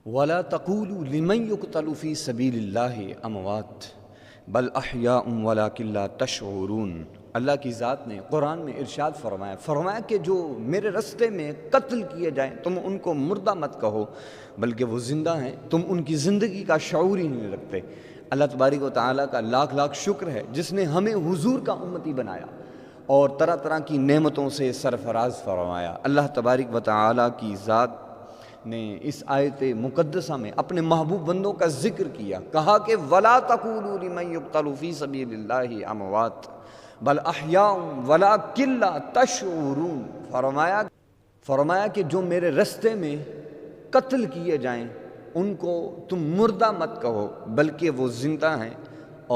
وَلَا تَقُولُوا لِمَنْ يُقْتَلُ فِي سَبِيلِ اللَّهِ أَمْوَاتٌ بَلْ أَحْيَاءٌ وَلَٰكِن لَا تَشْعُرُونَ۔ اللہ کی ذات نے قرآن میں ارشاد فرمایا کہ جو میرے رستے میں قتل کیے جائیں تم ان کو مردہ مت کہو، بلکہ وہ زندہ ہیں، تم ان کی زندگی کا شعور ہی نہیں رکھتے۔ اللہ تبارک و تعالیٰ کا لاکھ لاکھ شکر ہے جس نے ہمیں حضور کا امتی بنایا اور طرح طرح کی نعمتوں سے سرفراز فرمایا۔ اللہ تبارک و تعالیٰ کی ذات نے اس آیت مقدسہ میں اپنے محبوب بندوں کا ذکر کیا، کہا کہ وَلَا تَقُولُوا لِمَنْ يُقْتَلُ فِي سَبِيلِ اللَّهِ أَمْوَاتٌ بَلْ أَحْيَاءٌ وَلَٰكِن لَا تَشْعُرُونَ۔ فرمایا کہ جو میرے رستے میں قتل کیے جائیں ان کو تم مردہ مت کہو، بلکہ وہ زندہ ہیں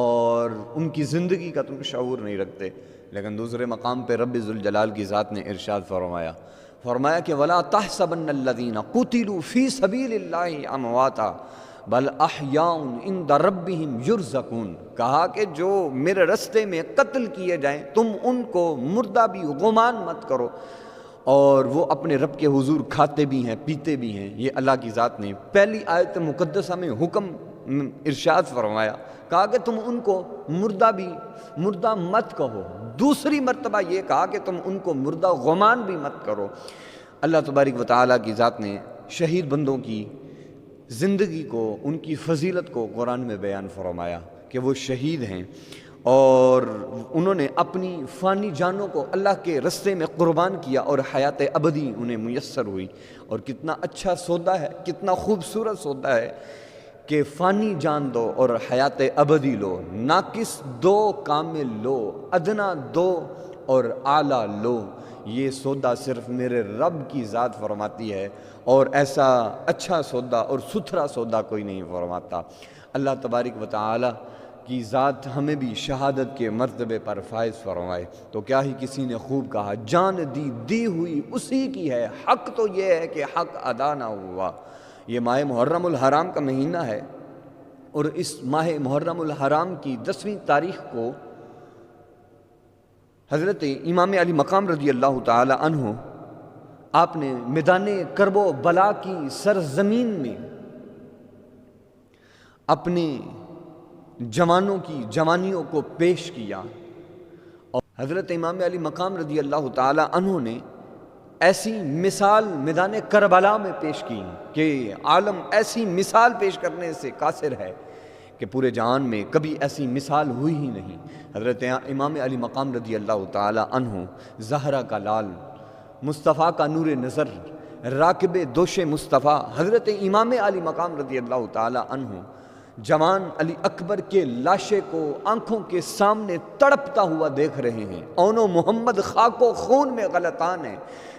اور ان کی زندگی کا تم شعور نہیں رکھتے۔ لیکن دوسرے مقام پہ رب ذوالجلال کی ذات نے ارشاد فرمایا کہ وَلَا تَحْسَبَنَّ الَّذِينَ قُتِلُوا فِي سَبِيلِ اللَّهِ أَمْوَاتًا بَلْ أَحْيَاءٌ عِندَ رَبِّهِمْ يُرْزَقُونَ۔ کہا کہ جو میرے رستے میں قتل کیے جائیں تم ان کو مردہ بھی گمان مت کرو، اور وہ اپنے رب کے حضور کھاتے بھی ہیں پیتے بھی ہیں۔ یہ اللہ کی ذات نے پہلی آیت مقدسہ میں حکم ارشاد فرمایا، کہا کہ تم ان کو مردہ مت کہو، دوسری مرتبہ یہ کہا کہ تم ان کو مردہ گمان بھی مت کرو۔ اللہ تبارک و تعالیٰ کی ذات نے شہید بندوں کی زندگی کو، ان کی فضیلت کو قرآن میں بیان فرمایا کہ وہ شہید ہیں اور انہوں نے اپنی فانی جانوں کو اللہ کے رستے میں قربان کیا اور حیات ابدی انہیں میسر ہوئی۔ اور کتنا اچھا سودا ہے، کتنا خوبصورت سودا ہے کہ فانی جان دو اور حیات ابدی لو، ناقص دو کامل لو، ادنا دو اور اعلیٰ لو۔ یہ سودا صرف میرے رب کی ذات فرماتی ہے، اور ایسا اچھا سودا اور ستھرا سودا کوئی نہیں فرماتا۔ اللہ تبارک و تعالی کی ذات ہمیں بھی شہادت کے مرتبے پر فائز فرمائے۔ تو کیا ہی کسی نے خوب کہا، جان دی ہوئی اسی کی ہے، حق تو یہ ہے کہ حق ادا نہ ہوا۔ یہ ماہ محرم الحرام کا مہینہ ہے، اور اس ماہ محرم الحرام کی 10ویں تاریخ کو حضرت امام علی مقام رضی اللہ تعالی عنہ آپ نے میدان کرب و بلا کی سرزمین میں اپنے جوانوں کی جوانیوں کو پیش کیا، اور حضرت امام علی مقام رضی اللہ تعالی عنہ نے ایسی مثال میدان کربلا میں پیش کی کہ عالم ایسی مثال پیش کرنے سے قاصر ہے کہ پورے جہان میں کبھی ایسی مثال ہوئی ہی نہیں۔ حضرت امام علی مقام رضی اللہ تعالی عنہ زہرا کا لال، مصطفیٰ کا نور نظر، راکب دوش مصطفیٰ حضرت امام علی مقام رضی اللہ تعالی عنہ جوان علی اکبر کے لاشے کو آنکھوں کے سامنے تڑپتا ہوا دیکھ رہے ہیں۔ اونو محمد خاک و خون میں غلطان ہے۔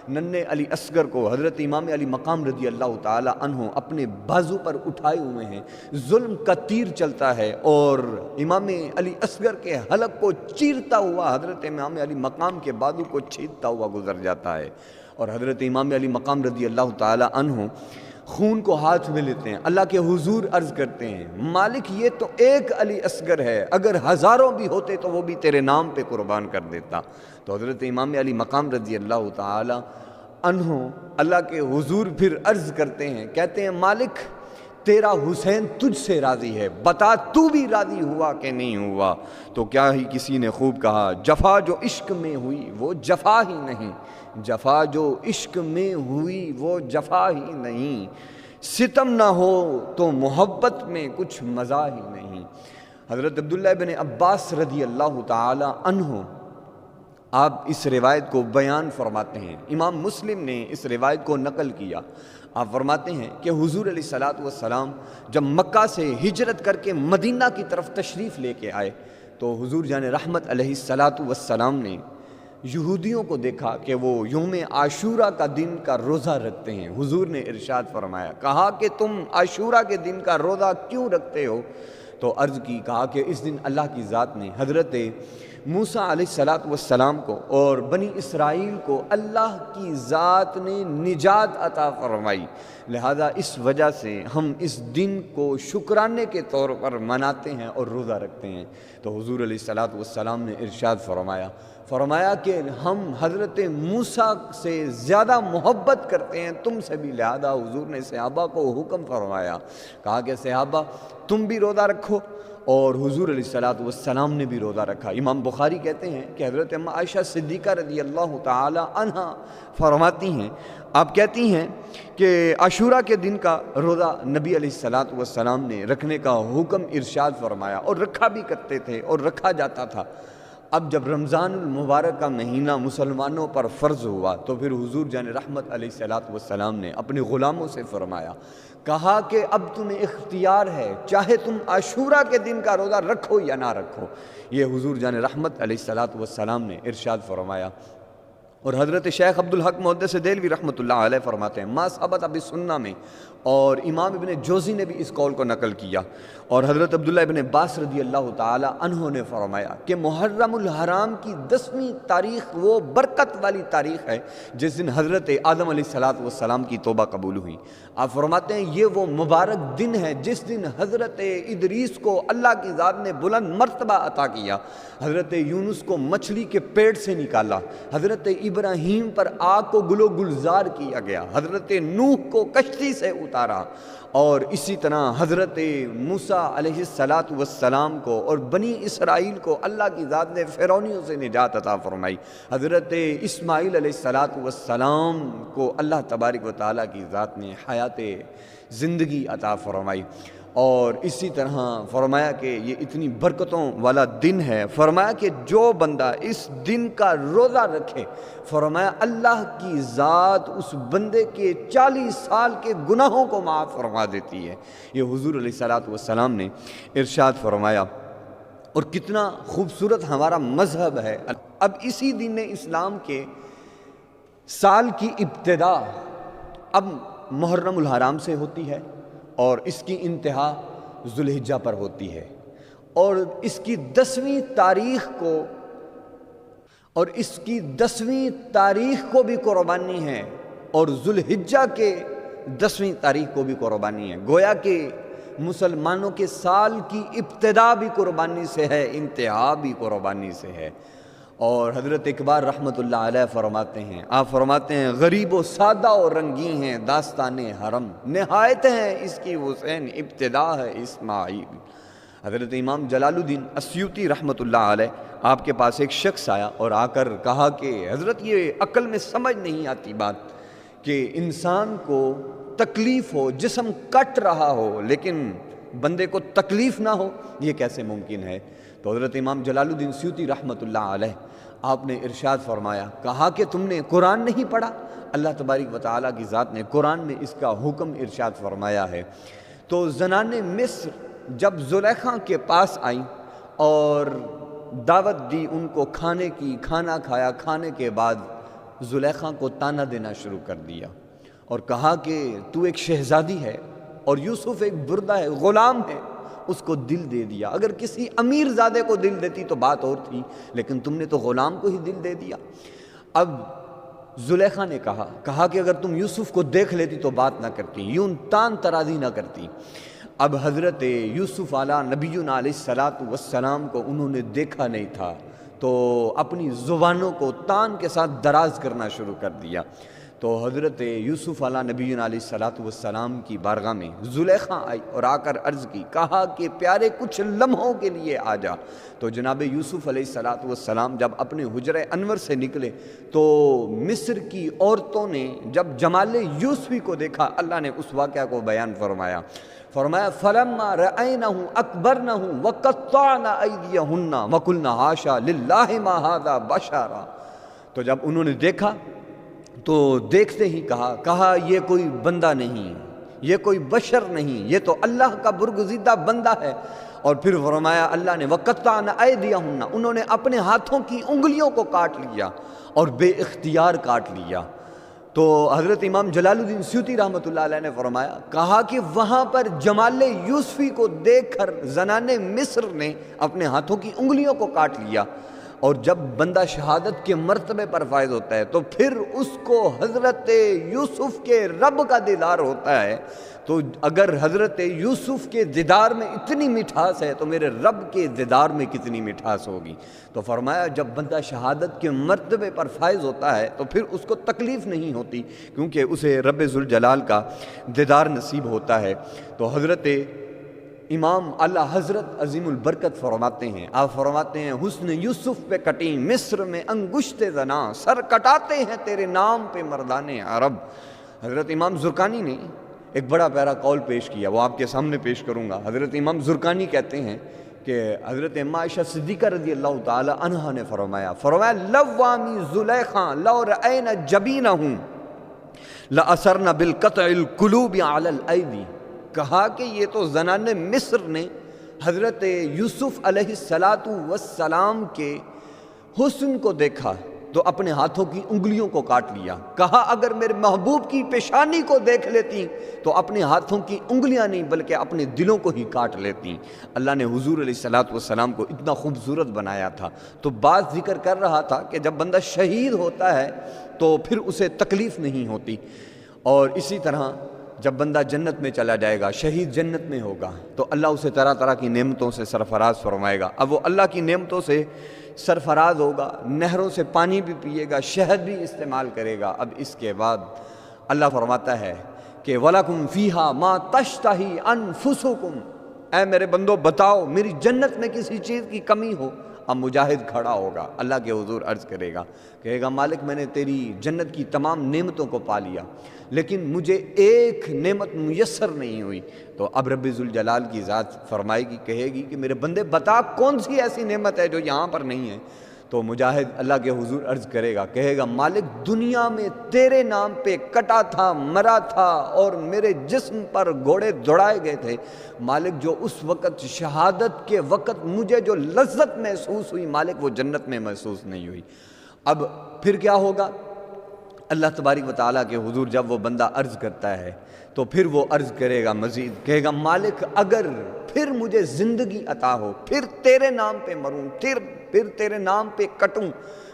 ننھے علی اصغر کو حضرت امام علی مقام رضی اللہ تعالی عنہ اپنے بازو پر اٹھائے ہوئے ہیں، ظلم کا تیر چلتا ہے اور امام علی اصغر کے حلق کو چیرتا ہوا حضرت امام علی مقام کے بازو کو چھیدتا ہوا گزر جاتا ہے، اور حضرت امام علی مقام رضی اللہ تعالی عنہ خون کو ہاتھ میں لیتے ہیں، اللہ کے حضور عرض کرتے ہیں، مالک یہ تو ایک علی اصغر ہے، اگر ہزاروں بھی ہوتے تو وہ بھی تیرے نام پہ قربان کر دیتا۔ تو حضرت امام علی مقام رضی اللہ تعالی عنہ اللہ کے حضور پھر عرض کرتے ہیں، کہتے ہیں مالک تیرا حسین تجھ سے راضی ہے، بتا تو بھی راضی ہوا کہ نہیں ہوا؟ تو کیا ہی کسی نے خوب کہا، جفا جو عشق میں ہوئی وہ جفا ہی نہیں، جفا جو عشق میں ہوئی وہ جفا ہی نہیں، ستم نہ ہو تو محبت میں کچھ مزہ ہی نہیں۔ حضرت عبداللہ بن عباس رضی اللہ تعالی عنہ آپ اس روایت کو بیان فرماتے ہیں، امام مسلم نے اس روایت کو نقل کیا۔ آپ فرماتے ہیں کہ حضور علیہ الصلوۃ والسلام جب مکہ سے ہجرت کر کے مدینہ کی طرف تشریف لے کے آئے تو حضور جان رحمت علیہ الصلوۃ والسلام نے یہودیوں کو دیکھا کہ وہ یوم عاشورہ کا دن کا روزہ رکھتے ہیں۔ حضور نے ارشاد فرمایا، کہا کہ تم عاشورہ کے دن کا روزہ کیوں رکھتے ہو؟ تو عرض کی، کہا کہ اس دن اللہ کی ذات نے حضرت موسیٰ علیہ الصلاۃ والسلام کو اور بنی اسرائیل کو اللہ کی ذات نے نجات عطا فرمائی، لہذا اس وجہ سے ہم اس دن کو شکرانے کے طور پر مناتے ہیں اور روزہ رکھتے ہیں۔ تو حضور علیہ الصلاۃ والسلام نے ارشاد فرمایا کہ ہم حضرت موسیٰ سے زیادہ محبت کرتے ہیں تم سے بھی، لہذا حضور نے صحابہ کو حکم فرمایا، کہا کہ صحابہ تم بھی روزہ رکھو، اور حضور علیہ الصلاۃ والسلام نے بھی روزہ رکھا۔ امام بخاری کہتے ہیں کہ حضرت اماں عائشہ صدیقہ رضی اللہ تعالی عنہ فرماتی ہیں، آپ کہتی ہیں کہ عاشوراء کے دن کا روزہ نبی علیہ الصلاۃ والسلام نے رکھنے کا حکم ارشاد فرمایا، اور رکھا بھی کرتے تھے اور رکھا جاتا تھا۔ اب جب رمضان المبارک کا مہینہ مسلمانوں پر فرض ہوا تو پھر حضور جان رحمت علیہ الصلاۃ والسلام نے اپنے غلاموں سے فرمایا، کہا کہ اب تمہیں اختیار ہے، چاہے تم عاشوراء کے دن کا روزہ رکھو یا نہ رکھو، یہ حضور جان رحمت علیہ الصلاۃ والسلام نے ارشاد فرمایا۔ اور حضرت شیخ عبدالحق محدث دہلوی رحمۃ اللہ علیہ فرماتے ہیں ما ثبت بالسنہ میں، اور امام ابن جوزی نے بھی اس قول کو نقل کیا، اور حضرت عبداللہ ابن عباس رضی اللہ تعالی عنہ نے فرمایا کہ محرم الحرام کی 10ویں تاریخ وہ برکت والی تاریخ ہے جس دن حضرت آدم علیہ الصلاۃ والسلام کی توبہ قبول ہوئی۔ آپ فرماتے ہیں یہ وہ مبارک دن ہے جس دن حضرت ادریس کو اللہ کی ذات نے بلند مرتبہ عطا کیا، حضرت یونس کو مچھلی کے پیٹ سے نکالا، حضرت ابراہیم پر آگ کو گلو گلزار کیا گیا، حضرت نوح کو کشتی سے اتارا، اور اسی طرح حضرت موسیٰ علیہ الصلاۃ والسلام کو اور بنی اسرائیل کو اللہ کی ذات نے فرعونیوں سے نجات عطا فرمائی، حضرت اسماعیل علیہ الصلاۃ والسلام کو اللہ تبارک و تعالیٰ کی ذات نے حیات زندگی عطا فرمائی، اور اسی طرح فرمایا کہ یہ اتنی برکتوں والا دن ہے، فرمایا کہ جو بندہ اس دن کا روزہ رکھے، فرمایا اللہ کی ذات اس بندے کے 40 سال کے گناہوں کو معاف فرما دیتی ہے، یہ حضور علیہ الصلاۃ والسلام نے ارشاد فرمایا۔ اور کتنا خوبصورت ہمارا مذہب ہے۔ اب اسی دن اسلام کے سال کی ابتدا اب محرم الحرام سے ہوتی ہے، اور اس کی انتہا ذوالحجہ پر ہوتی ہے، اور اس کی 10ویں تاریخ کو بھی قربانی ہے، اور ذوالحجہ کے 10ویں تاریخ کو بھی قربانی ہے، گویا کہ مسلمانوں کے سال کی ابتدا بھی قربانی سے ہے، انتہا بھی قربانی سے ہے۔ اور حضرت اقبال رحمۃ اللہ علیہ فرماتے ہیں، آپ فرماتے ہیں غریب و سادہ و رنگین ہیں داستان حرم، نہایت ہیں اس کی حسین ابتدا ہے اسماعیل۔ حضرت امام جلال الدین اسیوطی رحمۃ اللہ علیہ آپ کے پاس ایک شخص آیا اور آ کر کہا کہ حضرت یہ عقل میں سمجھ نہیں آتی بات کہ انسان کو تکلیف ہو، جسم کٹ رہا ہو لیکن بندے کو تکلیف نہ ہو، یہ کیسے ممکن ہے؟ تو حضرت امام جلال الدین سیوطی رحمۃ اللہ علیہ آپ نے ارشاد فرمایا، کہا کہ تم نے قرآن نہیں پڑھا؟ اللہ تبارک و تعالیٰ کی ذات نے قرآن میں اس کا حکم ارشاد فرمایا ہے۔ تو زنان مصر جب زلیخا کے پاس آئیں اور دعوت دی ان کو کھانے کی، کھانا کھایا، کھانے کے بعد زلیخا کو تانا دینا شروع کر دیا اور کہا کہ تو ایک شہزادی ہے اور یوسف ایک بردہ ہے، غلام ہے، اس کو دل دے دیا، اگر کسی امیر زادے کو دل دیتی تو بات اور تھی، لیکن تم نے تو غلام کو ہی دل دے دیا۔ اب زلیخا نے کہا کہ اگر تم یوسف کو دیکھ لیتی تو بات نہ کرتی، یوں تان ترازی نہ کرتی۔ اب حضرت یوسف علیہ نبینا علیہ الصلاۃ والسلام کو انہوں نے دیکھا نہیں تھا تو اپنی زبانوں کو تان کے ساتھ دراز کرنا شروع کر دیا۔ تو حضرت یوسف علیہ نبینا علیہ الصلاۃ والسلام کی بارگاہ میں زلیخا آئی اور آ کر عرض کی، کہا کہ پیارے کچھ لمحوں کے لیے آ جا۔ تو جناب یوسف علیہ الصلاۃ والسلام جب اپنے حجرہ انور سے نکلے تو مصر کی عورتوں نے جب جمال یوسفی کو دیکھا، اللہ نے اس واقعہ کو بیان فرمایا، فَلَمَّا رَأَيْنَهُ أَكْبَرْنَهُ وَقَطَّعْنَ أَيْدِيَهُنَّ وَقُلْنَ حَاشَا لِلَّهِ مَا هَذَا بَشَرًا۔ تو جب انہوں نے دیکھا تو دیکھتے ہی کہا یہ کوئی بندہ نہیں، یہ کوئی بشر نہیں، یہ تو اللہ کا برگزیدہ بندہ ہے۔ اور پھر فرمایا اللہ نے وَقَطَّعْنَ أَيْدِيَهُنَّ، انہوں نے اپنے ہاتھوں کی انگلیوں کو کاٹ لیا اور بے اختیار کاٹ لیا۔ تو حضرت امام جلال الدین سیوطی رحمۃ اللہ علیہ نے فرمایا، کہا کہ وہاں پر جمال یوسفی کو دیکھ کر زنان مصر نے اپنے ہاتھوں کی انگلیوں کو کاٹ لیا اور جب بندہ شہادت کے مرتبے پر فائز ہوتا ہے تو پھر اس کو حضرت یوسف کے رب کا دیدار ہوتا ہے۔ تو اگر حضرت یوسف کے دیدار میں اتنی مٹھاس ہے تو میرے رب کے دیدار میں کتنی مٹھاس ہوگی۔ تو فرمایا جب بندہ شہادت کے مرتبے پر فائز ہوتا ہے تو پھر اس کو تکلیف نہیں ہوتی، کیونکہ اسے رب ذوالجلال کا دیدار نصیب ہوتا ہے۔ تو حضرت امام اعلیٰ حضرت عظیم البرکت فرماتے ہیں، آپ فرماتے ہیں حسن یوسف پہ کٹیں مصر میں انگشت زنا، سر کٹاتے ہیں تیرے نام پہ مردان عرب۔ حضرت امام زرقانی نے ایک بڑا پیارا قول پیش کیا، وہ آپ کے سامنے پیش کروں گا۔ حضرت امام زرقانی کہتے ہیں کہ حضرت اماں عائشہ صدیقہ رضی اللہ تعالی عنہا نے فرمایا لوامی زلیخا لو رأینا جبینہم لأثرنا بالقطع القلوب علی الایدی، کہا کہ یہ تو زنان مصر نے حضرت یوسف علیہ السلام کے حسن کو دیکھا تو اپنے ہاتھوں کی انگلیوں کو کاٹ لیا۔ کہا اگر میرے محبوب کی پیشانی کو دیکھ لیتی تو اپنے ہاتھوں کی انگلیاں نہیں بلکہ اپنے دلوں کو ہی کاٹ لیتی۔ اللہ نے حضور علیہ السلام کو اتنا خوبصورت بنایا تھا۔ تو بات ذکر کر رہا تھا کہ جب بندہ شہید ہوتا ہے تو پھر اسے تکلیف نہیں ہوتی، اور اسی طرح جب بندہ جنت میں چلا جائے گا، شہید جنت میں ہوگا تو اللہ اسے طرح طرح کی نعمتوں سے سرفراز فرمائے گا۔ اب وہ اللہ کی نعمتوں سے سرفراز ہوگا، نہروں سے پانی بھی پیے گا، شہد بھی استعمال کرے گا۔ اب اس کے بعد اللہ فرماتا ہے کہ وَلَكُمْ فِيهَا مَا تَشْتَهِي أَنفُسُكُمْ، اے میرے بندو بتاؤ میری جنت میں کسی چیز کی کمی ہو۔ اب مجاہد کھڑا ہوگا، اللہ کے حضور عرض کرے گا، کہے گا مالک میں نے تیری جنت کی تمام نعمتوں کو پا لیا لیکن مجھے ایک نعمت میسر نہیں ہوئی۔ تو اب رب ذوالجلال کی ذات فرمائے گی، کہے گی کہ میرے بندے بتا کون سی ایسی نعمت ہے جو یہاں پر نہیں ہے۔ تو مجاہد اللہ کے حضور عرض کرے گا، کہے گا مالک دنیا میں تیرے نام پہ کٹا تھا، مرا تھا اور میرے جسم پر گھوڑے دوڑائے گئے تھے، مالک جو اس وقت شہادت کے وقت مجھے جو لذت محسوس ہوئی مالک وہ جنت میں محسوس نہیں ہوئی۔ اب پھر کیا ہوگا؟ اللہ تبارک و تعالیٰ کے حضور جب وہ بندہ عرض کرتا ہے تو پھر وہ عرض کرے گا مزید، کہے گا مالک اگر پھر مجھے زندگی عطا ہو، پھر تیرے نام پہ مروں، پھر تیرے نام پہ کٹوں،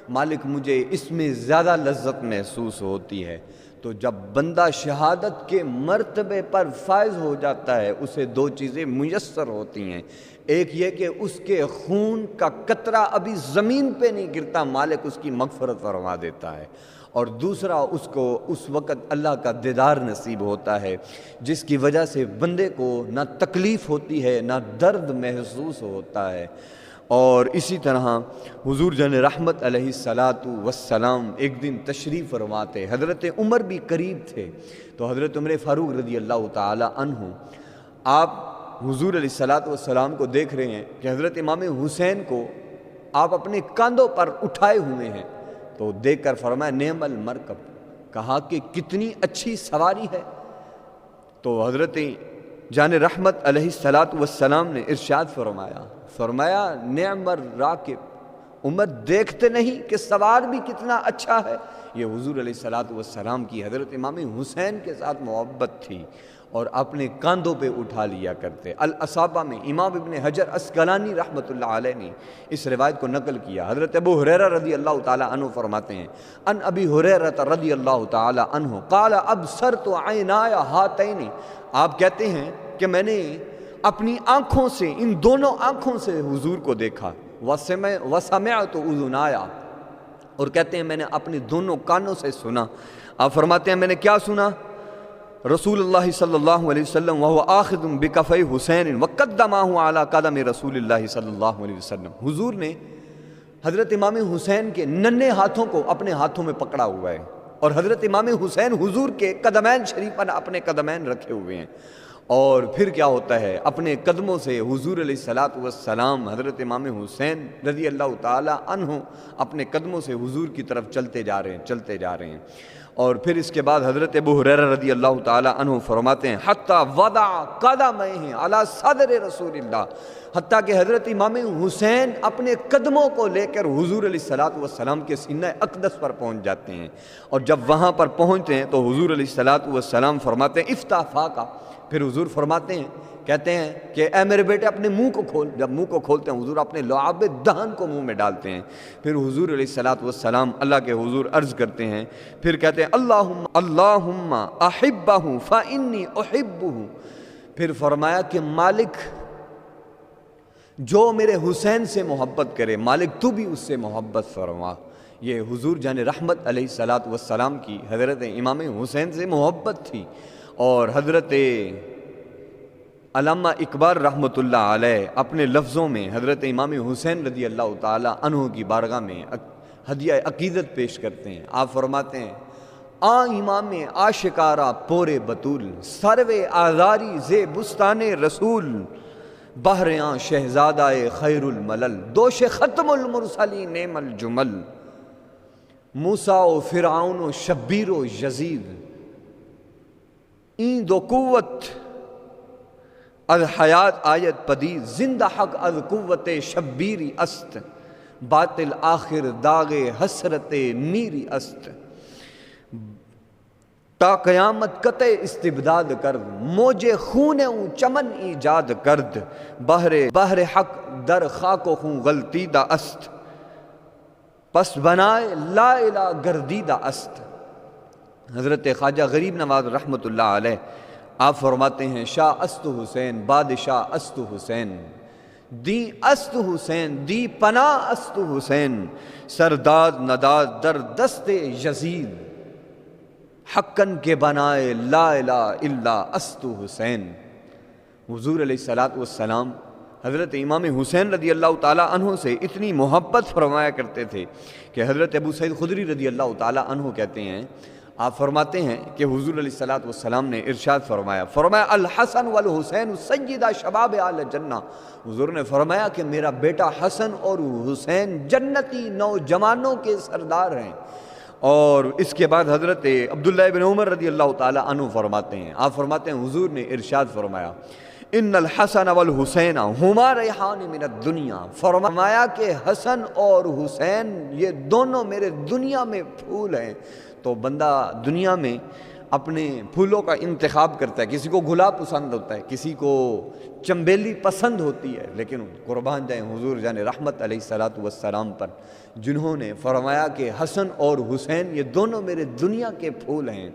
مالک مجھے اس میں زیادہ لذت محسوس ہوتی ہے۔ تو جب بندہ شہادت کے مرتبے پر فائز ہو جاتا ہے اسے دو چیزیں میسر ہوتی ہیں، ایک یہ کہ اس کے خون کا قطرہ ابھی زمین پہ نہیں گرتا، مالک اس کی مغفرت فرما دیتا ہے، اور دوسرا اس کو اس وقت اللہ کا دیدار نصیب ہوتا ہے جس کی وجہ سے بندے کو نہ تکلیف ہوتی ہے نہ درد محسوس ہوتا ہے۔ اور اسی طرح حضور جان رحمت علیہ السلام ایک دن تشریف فرماتے، حضرت عمر بھی قریب تھے، تو حضرت عمر فاروق رضی اللہ تعالی عنہ آپ حضور علیہ السلام کو دیکھ رہے ہیں کہ حضرت امام حسین کو آپ اپنے کاندھوں پر اٹھائے ہوئے ہیں، تو دیکھ کر فرمایا نعم المرکب، کہا کہ کتنی اچھی سواری ہے۔ تو حضرت جان رحمت علیہ السلام نے ارشاد فرمایا نعم الراکب، عمر دیکھتے نہیں کہ سوار بھی کتنا اچھا ہے۔ یہ حضور علیہ السلام کی حضرت امام حسین کے ساتھ محبت تھی اور اپنے کاندھوں پہ اٹھا لیا کرتے۔ الاصابہ میں امام ابن حجر عسقلانی رحمۃ اللہ علیہ نے اس روایت کو نقل کیا۔ حضرت ابو ہریرہ رضی اللہ تعالی عنہ فرماتے ہیں ان ابی ہریرہ رضی اللہ تعالی عنہ قال ابصرت عینایا ہاتین، آپ کہتے ہیں کہ میں نے اپنی آنکھوں سے، ان دونوں آنکھوں سے حضور کو دیکھا، وسمعت اذنایا، اور کہتے ہیں میں نے اپنے دونوں کانوں سے سنا۔ آپ فرماتے ہیں میں نے کیا سنا؟ رسول اللہ صلی اللہ علیہ وسلم وہو آخذ بکفی حسین وقدمہ علی قدم رسول اللہ صلی اللہ علیہ وسلم، حضور نے حضرت امام حسین کے ننھے ہاتھوں کو اپنے ہاتھوں میں پکڑا ہوا ہے اور حضرت امام حسین حضور کے قدمین شریف پر اپنے قدمین رکھے ہوئے ہیں، اور پھر کیا ہوتا ہے اپنے قدموں سے حضور علیہ السلام حضرت امام حسین رضی اللہ تعالی عنہ اپنے قدموں سے حضور کی طرف چلتے جا رہے ہیں۔ اور پھر اس کے بعد حضرت ابو ہریرہ رضی اللہ تعالی عنہ فرماتے ہیں حتی وضع قدمہ علی صدر رسول اللہ، حتیٰ کہ حضرت امام حسین اپنے قدموں کو لے کر حضور علیہ السلام کے سینہ اقدس پر پہنچ جاتے ہیں، اور جب وہاں پر پہنچتے ہیں تو حضور علیہ السلام فرماتے ہیں افتح فاقہ، پھر حضور فرماتے ہیں، کہتے ہیں کہ اے میرے بیٹے اپنے منہ کو کھول۔ جب منہ کو کھولتے ہیں حضور اپنے لعاب دہن کو منہ میں ڈالتے ہیں۔ پھر حضور علیہ الصلوۃ والسلام اللہ کے حضور عرض کرتے ہیں، پھر کہتے ہیں اللہم احبہ فانی احبہ۔ پھر فرمایا کہ مالک جو میرے حسین سے محبت کرے، مالک تو بھی اس سے محبت فرما۔ یہ حضور جان رحمت علیہ الصلوۃ والسلام کی حضرت امام حسین سے محبت تھی۔ اور حضرت علامہ اقبال رحمۃ اللہ علیہ اپنے لفظوں میں حضرت امام حسین رضی اللہ تعالی عنہ کی بارگاہ میں ہدیہ عقیدت پیش کرتے ہیں۔ آپ فرماتے ہیں، امام عاشقارا پورے بطول، سروے آزاری زے بستان رسول، بہریاں شہزادہ خیر الملل، دوش ختم المرسلین نعم الجمل، موسیٰ و فرعون و شبیر و یزید، این دو قوت از حیات آیت پدید، زندہ حق از قوت شبیری است، باطل آخر داغ حسرت میری است، تا قیامت قطع استبداد کرد، موج خون اون چمن ایجاد کرد، بحر حق در خاک و خون غلطیدہ است، پس بنائے لا الہ گردیدہ است۔ حضرت خواجہ غریب نواز رحمۃ اللہ علیہ آپ فرماتے ہیں، شاہ است حسین بادشاہ است حسین، دی است حسین دی پناہ است حسین، سرداد نداد در دست یزید، حقن کے بنائے لا الہ الا است حسین۔ حضور علیہ الصلوۃ والسلام حضرت امام حسین رضی اللہ تعالیٰ عنہ سے اتنی محبت فرمایا کرتے تھے کہ حضرت ابو سعید خدری رضی اللہ تعالیٰ عنہ کہتے ہیں، آپ فرماتے ہیں کہ حضور علیہ الصلوۃ والسلام نے ارشاد فرمایا الحسن والحسین سیدہ شباب اہل جنہ۔ حضور نے فرمایا کہ میرا بیٹا حسن اور حسین جنتی نوجوانوں کے سردار ہیں۔ اور اس کے بعد حضرت عبداللہ بن عمر رضی اللہ تعالیٰ عنہ فرماتے ہیں، آپ فرماتے ہیں حضور نے ارشاد فرمایا، ان الحسن والحسین ہما ریحان من الدنیا، فرمایا کہ حسن اور حسین یہ دونوں میرے دنیا میں پھول ہیں۔ تو بندہ دنیا میں اپنے پھولوں کا انتخاب کرتا ہے، کسی کو گلاب پسند ہوتا ہے، کسی کو چنبیلی پسند ہوتی ہے، لیکن قربان جائیں حضور جان رحمت علیہ الصلوۃ والسلام پر، جنہوں نے فرمایا کہ حسن اور حسین یہ دونوں میرے دنیا کے پھول ہیں۔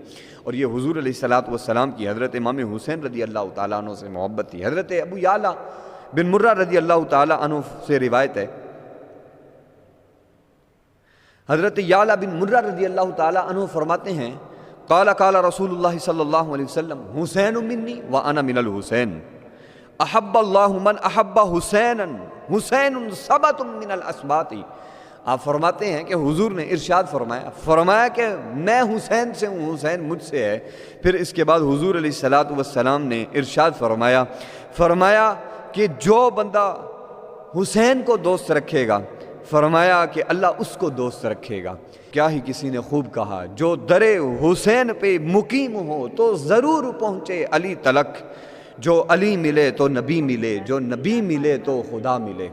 اور یہ حضور علیہ الصلوۃ والسلام کی حضرت امام حسین رضی اللہ تعالیٰ عنہ سے محبت تھی۔ حضرت ابو یعلا بن مرہ رضی اللہ تعالیٰ عنہ سے روایت ہے، حضرت یعلا بن مرہ رضی اللہ تعالیٰ عنہ فرماتے ہیں، قال قال رسول اللہ صلی اللہ علیہ وسلم حسین منی وانا من الحسین، احب اللہ من احب حسینا، حسین سبت من الاسباط۔ آپ فرماتے ہیں کہ حضور نے ارشاد فرمایا کہ میں حسین سے ہوں، حسین مجھ سے ہے۔ پھر اس کے بعد حضور علیہ الصلوۃ والسلام نے ارشاد فرمایا کہ جو بندہ حسین کو دوست رکھے گا، فرمایا کہ اللہ اس کو دوست رکھے گا۔ کیا ہی کسی نے خوب کہا، جو در حسین پہ مقیم ہو تو ضرور پہنچے علی تلک، جو علی ملے تو نبی ملے، جو نبی ملے تو خدا ملے۔